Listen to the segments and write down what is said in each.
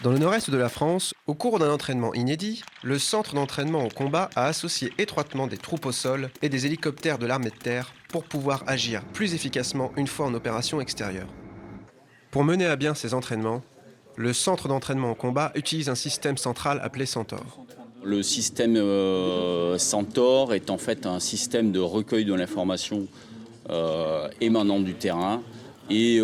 Dans le nord-est de la France, au cours d'un entraînement inédit, le centre d'entraînement au combat a associé étroitement des troupes au sol et des hélicoptères de l'armée de terre pour pouvoir agir plus efficacement une fois en opération extérieure. Pour mener à bien ces entraînements, le centre d'entraînement au combat utilise un système central appelé Centaure. Le système Centaure est en fait un système de recueil de l'information émanant du terrain et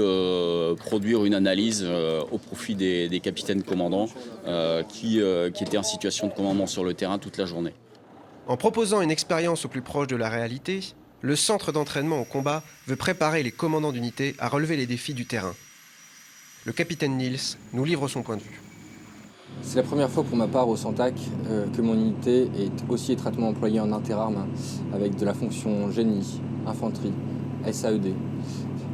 produire une analyse au profit des capitaines commandants qui étaient en situation de commandement sur le terrain toute la journée. En proposant une expérience au plus proche de la réalité, le centre d'entraînement au combat veut préparer les commandants d'unités à relever les défis du terrain. Le capitaine Niels nous livre son point de vue. C'est la première fois pour ma part au Centac que mon unité est aussi étroitement employée en interarmes avec de la fonction génie, infanterie, SAED.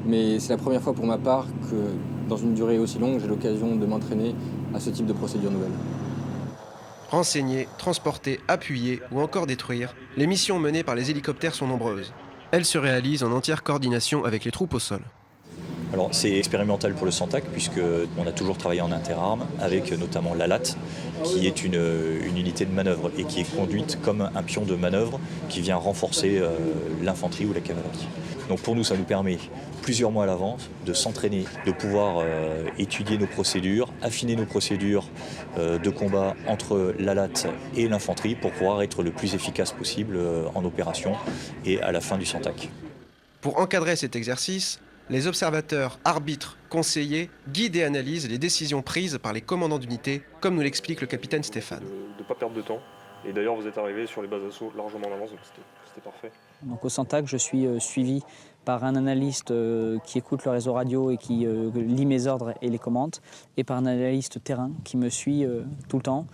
Mais c'est la première fois pour ma part que dans une durée aussi longue, j'ai l'occasion de m'entraîner à ce type de procédure nouvelle. Renseigner, transporter, appuyer ou encore détruire, les missions menées par les hélicoptères sont nombreuses. Elles se réalisent en entière coordination avec les troupes au sol. Alors c'est expérimental pour le Centac puisqu'on a toujours travaillé en interarmes avec notamment l'ALAT qui est une unité de manœuvre et qui est conduite comme un pion de manœuvre qui vient renforcer l'infanterie ou la cavalerie. Donc pour nous ça nous permet plusieurs mois à l'avance de s'entraîner, de pouvoir étudier nos procédures, affiner nos procédures de combat entre l'ALAT et l'infanterie pour pouvoir être le plus efficace possible en opération et à la fin du Centac. Pour encadrer cet exercice, les observateurs, arbitres, conseillers, guident et analysent les décisions prises par les commandants d'unité, comme nous l'explique le capitaine Stéphane. De ne pas perdre de temps. Et d'ailleurs, vous êtes arrivé sur les bases d'assaut largement en avance, donc c'était parfait. Donc au Centac, je suis suivi par un analyste qui écoute le réseau radio et qui lit mes ordres et les commandes, et par un analyste terrain qui me suit tout le temps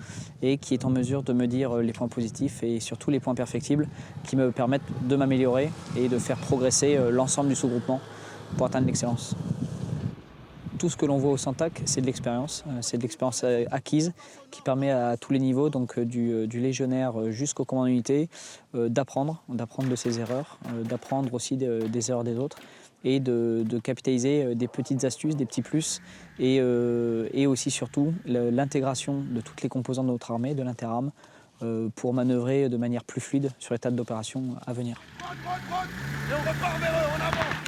et qui est en mesure de me dire les points positifs et surtout les points perfectibles qui me permettent de m'améliorer et de faire progresser l'ensemble du sous-groupement pour atteindre l'excellence. Tout ce que l'on voit au Centac, c'est de l'expérience acquise qui permet à tous les niveaux, donc du légionnaire jusqu'au commandant d'unité, d'apprendre de ses erreurs, d'apprendre aussi des erreurs des autres et de capitaliser des petites astuces, des petits plus et aussi surtout l'intégration de toutes les composantes de notre armée, de l'interarme, pour manœuvrer de manière plus fluide sur les tas d'opérations à venir. Et on repart vers eux, en avant!